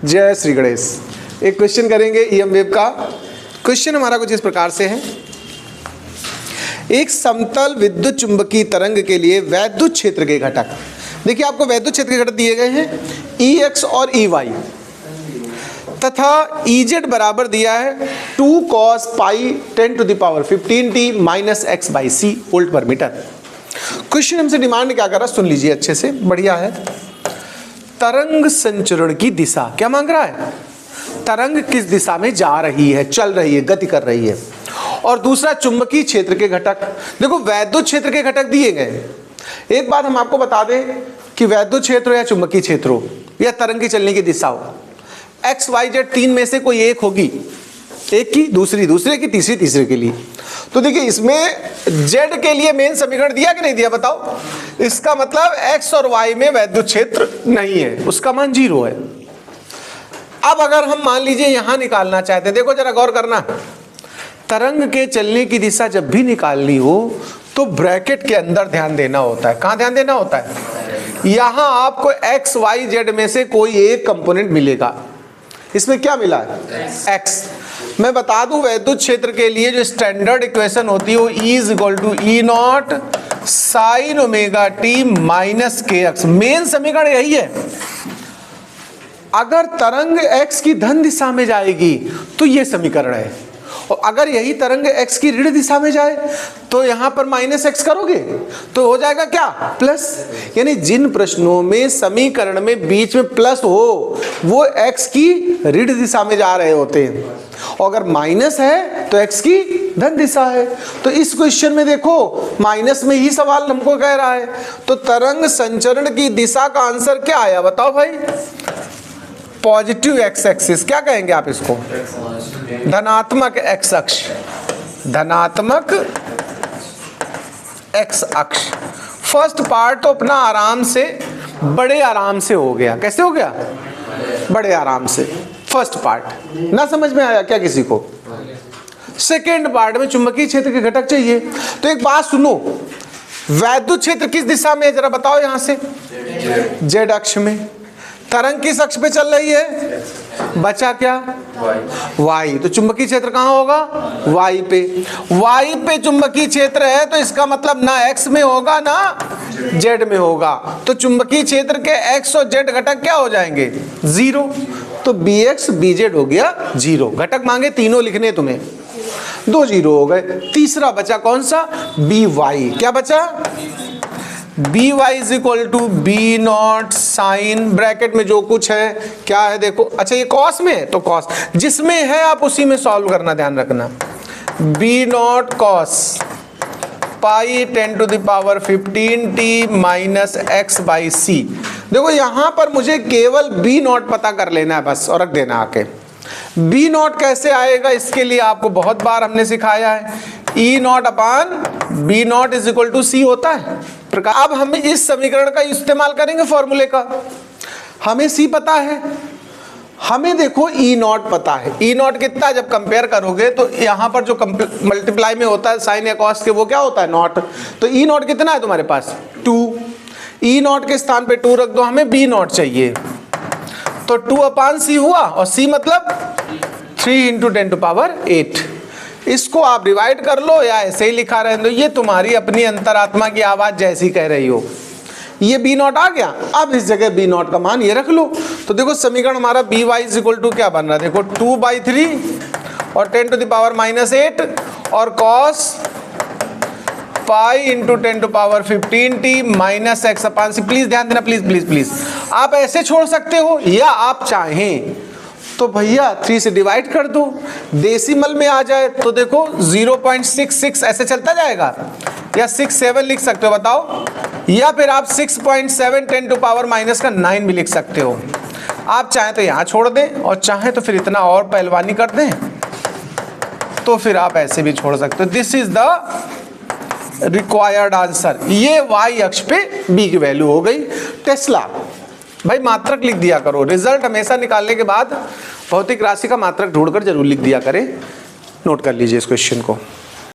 जय श्री गणेश। एक क्वेश्चन करेंगे ईएम वेव का। क्वेश्चन हमारा कुछ इस प्रकार से है। एक समतल विद्युत चुंबकीय तरंग के लिए वैद्युत क्षेत्र के घटक, देखिए आपको वैद्युत क्षेत्र के घटक दिए गए हैं Ex और Ey तथा Ez बराबर दिया है 2 cos पाई 10⁻15t माइनस x/c वोल्ट पर मीटर। क्वेश्चन हमसे डिमांड क्या कर रहा है, सुन लीजिए अच्छे से, बढ़िया है। तरंग संचरण की दिशा क्या मांग रहा है, तरंग किस दिशा में जा रही है, चल रही है, गति कर रही है। और दूसरा चुंबकीय क्षेत्र के घटक, देखो वैद्युत क्षेत्र के घटक दिए गए। एक बात हम आपको बता दें कि वैद्युत क्षेत्र हो या चुंबकीय क्षेत्र हो या तरंग की चलने की दिशा हो, एक्स वाई जेड तीन में से कोई एक होगी, एक की दूसरी, दूसरे की तीसरी, तीसरे के लिए। तो देखिए इसमें जेड के लिए मेन समीकरण दिया कि नहीं दिया बताओ। इसका मतलब एक्स और वाई में वैद्युत क्षेत्र नहीं है, उसका मान 0 है। अब अगर हम मान लीजिए यहां निकालना चाहते हैं, देखो जरा गौर करना, तरंग के चलने की दिशा जब भी निकालनी हो तो ब्रैकेट के अंदर ध्यान देना होता है। कहां ध्यान देना होता है, यहां आपको एक्स वाई जेड में से कोई एक कंपोनेंट मिलेगा। इसमें क्या मिला है, एक्स। मैं बता दूं वैद्युत क्षेत्र के लिए जो स्टैंडर्ड इक्वेशन होती है वो E=E0 sin ωt minus kx, main समीकरण यही है। अगर तरंग x की धन दिशा में जाएगी तो ये समीकरण है, और अगर यही तरंग x की ऋण दिशा में जाए तो यहां पर माइनस x करोगे तो हो जाएगा क्या, प्लस। यानी जिन प्रश्नों में समीकरण में बीच में प्लस हो वो x की ऋण दिशा में जा रहे होते हैं, और अगर माइनस है तो x की धन दिशा है। तो इस क्वेश्चन में देखो माइनस में ही सवाल हमको कह रहा है, तो तरंग संचरण की दिशा का आंसर क्या आया बताओ भाई, पॉजिटिव एक्स एक्सिस। क्या कहेंगे आप इसको, धनात्मक एक्स अक्ष, धनात्मक एक्स अक्ष। फर्स्ट पार्ट तो अपना आराम से, बड़े आराम से हो गया। कैसे हो गया, बड़े आराम से। फर्स्ट पार्ट ना समझ में आया क्या किसी को। सेकेंड पार्ट में चुंबकीय क्षेत्र के घटक चाहिए। तो एक बात सुनो, वैद्युत क्षेत्र किस दिशा में है जरा बताओ, यहां से जेड अक्ष में। तरंग किस अक्ष पे चल रही है, बचा क्या, वाई। तो चुंबकीय क्षेत्र कहां होगा, वाई पे। वाई पे चुंबकीय क्षेत्र है तो इसका मतलब ना एक्स में होगा ना जेड में होगा। तो चुंबकीय क्षेत्र के एक्स और जेड घटक क्या हो जाएंगे, 0। तो बी एक्स बी जेड हो गया 0। घटक मांगे तीनों लिखने तुम्हें, 2 0 हो गए। तीसरा बचा कौन सा, बी वाई। क्या बचा, B y is equal to B0 sine, bracket में जो कुछ है क्या है देखो। अच्छा ये कॉस में है तो कॉस, जिसमें है आप उसी में सॉल्व करना, ध्यान रखना। B0 cos pi 10⁻15t minus x/c। देखो यहां पर मुझे केवल B0 पता कर लेना है बस, और रख देना आके। B0 कैसे आएगा, इसके लिए आपको बहुत बार हमने सिखाया है, E0/B0 is equal to C होता है प्रकार। अब हम इस समीकरण का इस्तेमाल करेंगे फॉर्मूले का। हमें C पता है, हमें देखो E0 पता है। E0 कितना, जब कंपेयर करोगे तो यहां पर जो मल्टीप्लाई में होता है साइन या कॉस के, वो क्या होता है, नॉट। तो E0 कितना है तुम्हारे पास, 2। E0 के स्थान पे 2 रख दो, हमें B0 चाहिए। तो 2/C हुआ, और C मतलब 3 × 10⁸। इसको आप डिवाइड कर लो या ऐसे ही लिखा रहने दो, ये तुम्हारी अपनी अंतरात्मा की आवाज जैसी कह रही हो। ये B0 आ गया, अब इस जगह B0 का मान ये रख लो। तो देखो समीकरण हमारा By इज इक्वल टू क्या बन रहा है, देखो 2/3 और 10⁻⁻8 और cos pi × 10⁻15t minus x/c। Please ध्यान देना, प्लीज प्लीज प्लीज। आप ऐसे छोड़ सकते हो या आप चाहें तो भैया 3 से डिवाइड कर दो। डेसिमल में आ जाए तो देखो 0.66 ऐसे चलता जाएगा, या 6-7 लिख सकते हो बताओ, या फिर आप 6.7 10⁻⁻9 भी लिख सकते हो। आप चाहें तो यहाँ छोड़ दें, और चाहें तो फिर इतना और पहलवानी कर दें, तो फिर आप ऐसे भी छोड़ सकते हो। This is the required answer. ये वाई अक्ष पे बी की वैल्यू हो गई। टेस्ला भाई मात्रक लिख दिया करो, रिजल्ट हमेशा निकालने के बाद भौतिक राशि का मात्रक ढूंढकर जरूर लिख दिया करें। नोट कर लीजिए इस क्वेश्चन को।